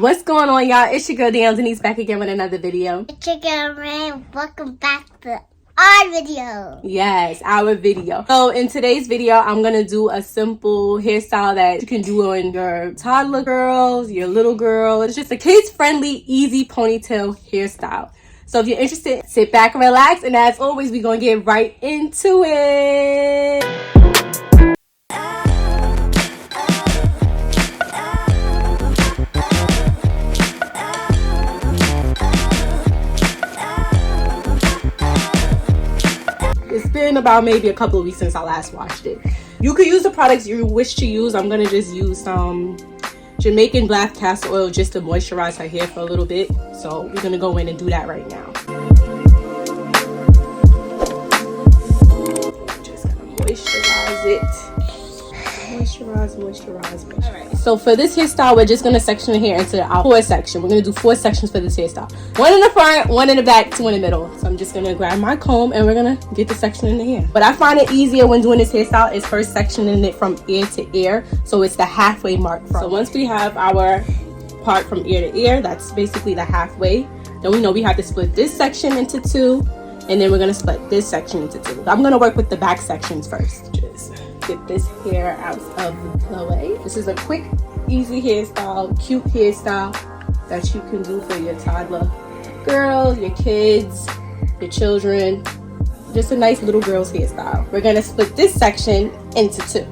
What's going on, y'all? It's your girl Danielle Denese back again with another video. It's your girl Rain. Welcome back to our video. Yes, our video. So in today's video, I'm gonna do a simple hairstyle that you can do on your toddler girls, your little girl. It's just a kids-friendly, easy ponytail hairstyle. So if you're interested, sit back and relax. And as always, we're gonna get right into it. It's been about maybe a couple of weeks since I last washed it. You could use the products you wish to use. I'm gonna just use some Jamaican black castor oil just to moisturize her hair for a little bit. So we're gonna go in and do that right now. Just gonna moisturize it. Moisturize. All right. So for this hairstyle, we're just gonna section the hair into our four section. We're gonna do 4 sections for this hairstyle. 1 in the front, 1 in the back, 2 in the middle. So I'm just gonna grab my comb and we're gonna get the section in the hair. But I find it easier when doing this hairstyle is first sectioning it from ear to ear. So it's the halfway mark. So once we have our part from ear to ear, that's basically the halfway. Then we know we have to split this section into 2, and then we're gonna split this section into 2. I'm gonna work with the back sections first. Just get this hair out of the way. This is a quick, easy hairstyle, cute hairstyle that you can do for your toddler girls, your kids, your children. Just a nice little girl's hairstyle. We're gonna split this section into 2.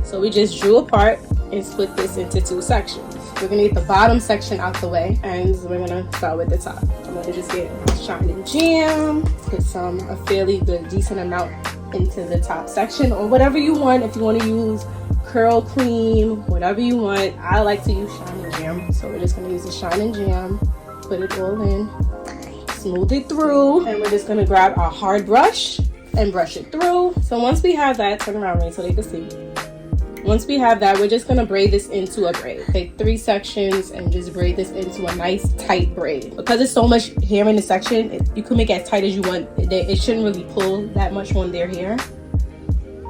So we just drew apart and split this into 2 sections. We're gonna get the bottom section out the way, and we're gonna start with the top. I'm gonna just get a shine and jam, put a fairly good, decent amount into the top section, or whatever you want. If you want to use curl cream, whatever you want. I like to use shine and jam, so we're just gonna use the shine and jam, put it all in, smooth it through, and we're just gonna grab our hard brush and brush it through. So once we have that, turn around right so they can see. Once we have that, we're just gonna braid this into a braid. Take 3 sections and just braid this into a nice tight braid. Because there's so much hair in the section, you can make it as tight as you want. It shouldn't really pull that much on their hair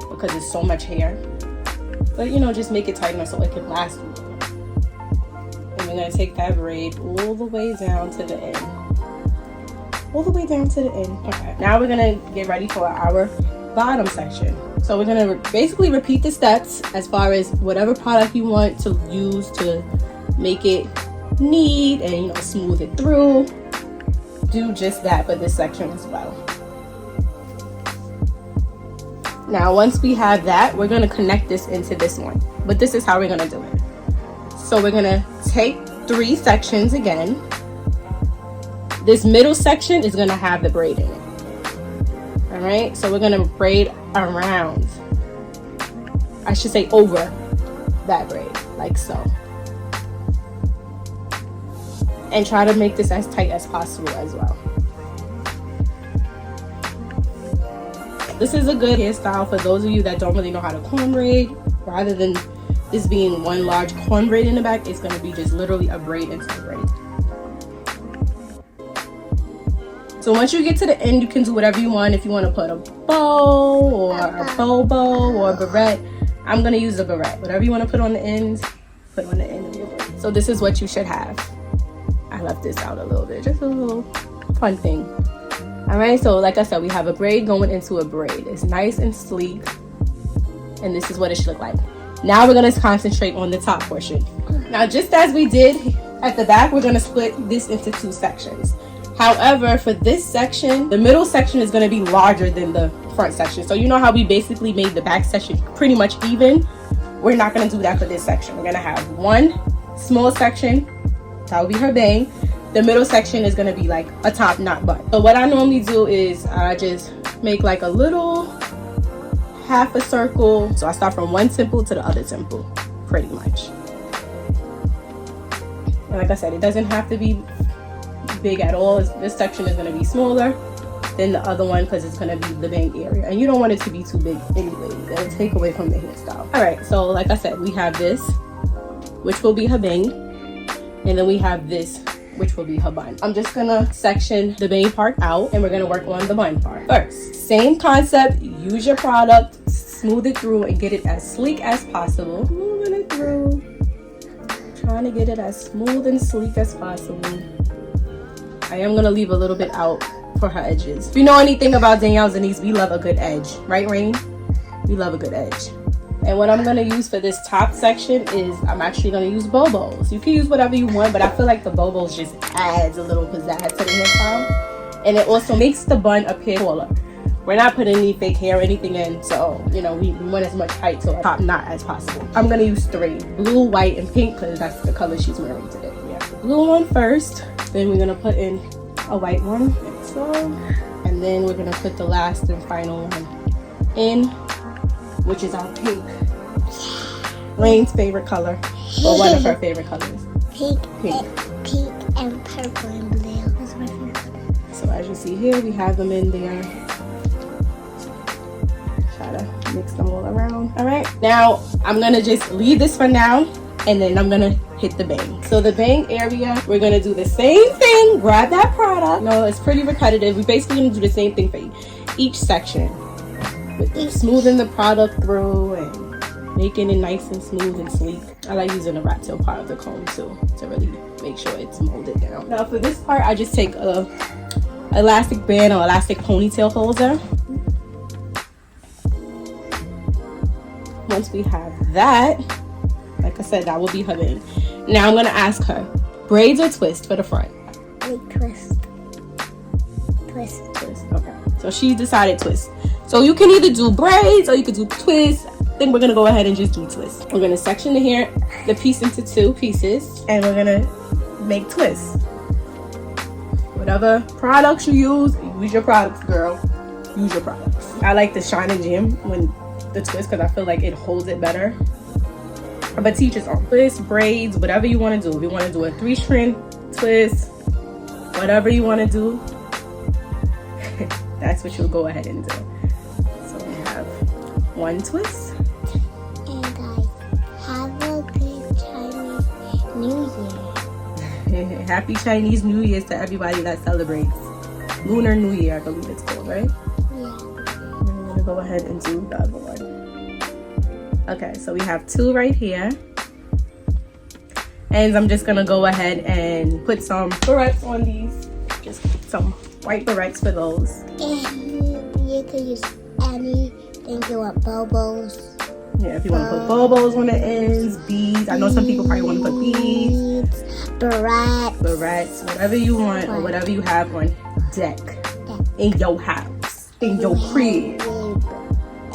because it's so much hair. But you know, just make it tight enough so it can last. And we're gonna take that braid all the way down to the end. All the way down to the end. Okay, now we're gonna get ready for our bottom section. So we're gonna basically repeat the steps as far as whatever product you want to use to make it neat and smooth it through. Do just that for this section as well. Now once we have that, we're gonna connect this into this one. But this is how we're gonna do it. So we're gonna take 3 sections again. This middle section is gonna have the braid in it. All right, so we're gonna braid around, I should say over that braid, like so. And try to make this as tight as possible as well. This is a good hairstyle for those of you that don't really know how to corn braid. Rather than this being one large corn braid in the back, it's gonna be just literally a braid into a braid. So once you get to the end, you can do whatever you want. If you want to put a bow or a bobo or a barrette, I'm going to use a barrette. Whatever you want to put on the ends, put on the end of your barrette. So this is what you should have. I left this out a little bit, just a little fun thing. All right, so like I said, we have a braid going into a braid. It's nice and sleek, and this is what it should look like. Now we're going to concentrate on the top portion. Now, just as we did at the back, we're going to split this into 2 sections. However, for this section, the middle section is going to be larger than the front section. So you know how we basically made the back section pretty much even? We're not going to do that for this section. We're going to have 1 small section. That will be her bang. The middle section is going to be like a top knot bun. So what I normally do is I just make like a little half a circle. So I start from one temple to the other temple, pretty much. And like I said, it doesn't have to be big at all. This section is going to be smaller than the other one because it's going to be the bang area, and you don't want it to be too big anyway. It'll take away from the hairstyle. All right, so like I said, we have this, which will be her bang, and then we have this, which will be her bun. I'm just gonna section the bang part out, and we're gonna work on the bun part first. Same concept. Use your product, smooth it through, and get it as sleek as possible. Moving it through. trying to get it as smooth and sleek as possible. I am gonna leave a little bit out for her edges. If you know anything about Danielle Denese, we love a good edge, right, Rain? We love a good edge. And what I'm gonna use for this top section is I'm actually gonna use bobos. You can use whatever you want, but I feel like the bobos just adds a little pizzazz to the hairstyle, and it also makes the bun appear taller. We're not putting any fake hair or anything in, so you know we want as much height to a top knot as possible. I'm gonna use 3: blue, white, and pink, because that's the color she's wearing today. We have the blue one first, then we're gonna put in a white one, like so, and then we're gonna put the last and final one in, which is our pink. Rain's favorite color, or one of her favorite colors. Pink and purple and blue. That's my favorite color. So as you see here, we have them in there. Try to mix them all around. All right, now I'm gonna just leave this for now, and then I'm gonna hit the bang. So the bang area, we're gonna do the same thing. Grab that product. No, it's pretty repetitive. We're basically gonna do the same thing for each section, with smoothing the product through and making it nice and smooth and sleek. I like using the rat tail part of the comb too, to really make sure it's molded down. Now for this part, I just take a elastic band or elastic ponytail holder. Once we have that, like I said, that will be her band. Now I'm gonna ask her, braids or twist for the front? Twist. Twist. Twist, okay. So she decided twist. So you can either do braids or you could do twist. I think we're gonna go ahead and just do twist. We're gonna section the hair, the piece into 2 pieces, and we're gonna make twists. Whatever products you use your products, girl. Use your products. I like the shine and jam when the twist, because I feel like it holds it better. But teach its own. Twist, braids, whatever you want to do. If you want to do a 3-strand twist, whatever you want to do, that's what you'll go ahead and do. So we have 1 twist. And guys, have a good Chinese New Year. Happy Chinese New Year to everybody that celebrates. Lunar New Year, I believe it's called, right? Yeah. I'm gonna go ahead and do the other one. Okay, so we have 2 right here. And I'm just gonna go ahead and put some barrettes on these. Just some white barrettes for those. And you could use anything you want, bobos. Yeah, if you want to put bobos on the ends, beads. I know some people probably want to put beads. Barrettes, whatever you want or whatever you have on deck. In your house. In your crib.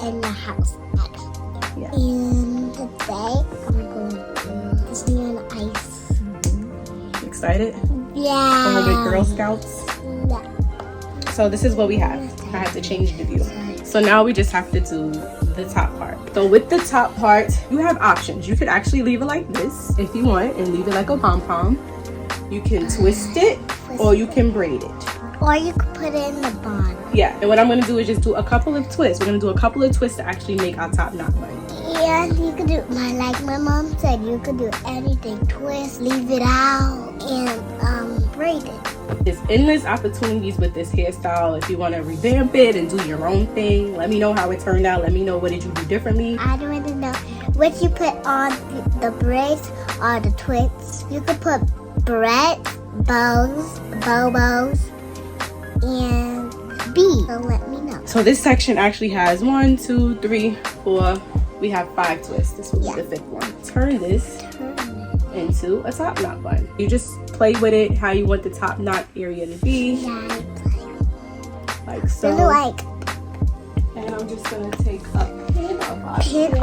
In the house, actually. Yeah. And today, I'm going to Disney on Ice. Excited? Yeah. A little bit Girl Scouts. Yeah. So this is what we have. I have to change the view. So now we just have to do the top part. So with the top part, you have options. You could actually leave it like this if you want and leave it like a pom-pom. You can twist it or you can braid it. Or you could put it in the bun. Yeah, and what I'm going to do is just do a couple of twists. We're going to do a couple of twists to actually make our top knot bun. And you could do, like my mom said, you could do anything. Twist, leave it out, and braid it. There's endless opportunities with this hairstyle. If you want to revamp it and do your own thing, let me know how it turned out. Let me know what did you do differently. I don't really know what you put on the braids or the twists. You could put barrettes, bows, bobos, and beads. So let me know. So this section actually has 1, 2, 3, 4. We have 5 twists. This will be the 5th one. Turn this into a top knot bun. You just play with it how you want the top knot area to be. Yeah, like so. Like, and I'm just gonna take a pin or bobby pin.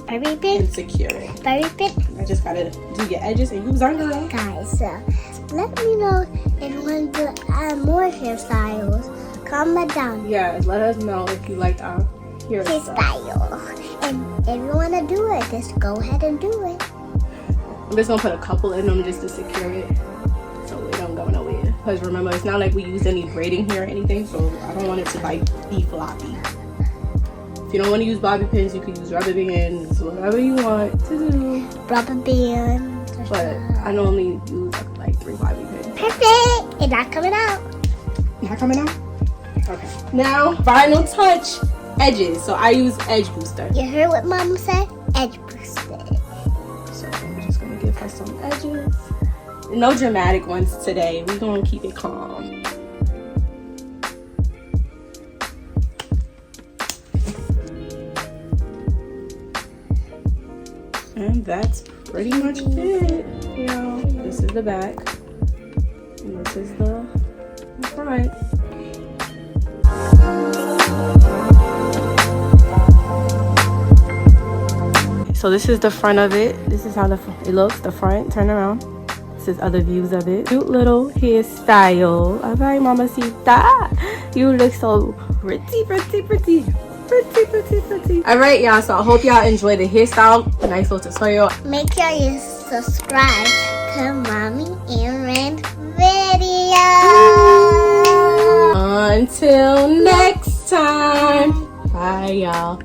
Bobby pin. And secure it. Bobby pin. I just gotta do your edges and use our nail. Guys, let me know if you want to do more hairstyles. Comment down. Yeah, let us know if you like our hairstyle. And if you want to do it, just go ahead and do it. I'm just gonna put a couple in them just to secure it so it don't go nowhere. Because remember, it's not like we used any braiding here or anything, so I don't want it to like be floppy. If you don't want to use bobby pins, you can use rubber bands, whatever you want to do. Rubber bands. But I normally use like 3 bobby pins. Perfect! It's not coming out. Not coming out? Okay. Now, final touch, edges. So I use edge booster. You heard what Mama said? Edge booster. So some edges. No dramatic ones today. We're gonna keep it calm. And that's pretty much it. Yeah, this is the back. And this is the front. So this is the front of it. This is how it looks, the front. Turn around. This is other views of it. Cute little hairstyle. All right, mamacita. You look so pretty. All right, y'all. So I hope y'all enjoy the hairstyle. Nice little tutorial. Make sure you subscribe to Mommy and Rand video. Until next time. Bye, y'all.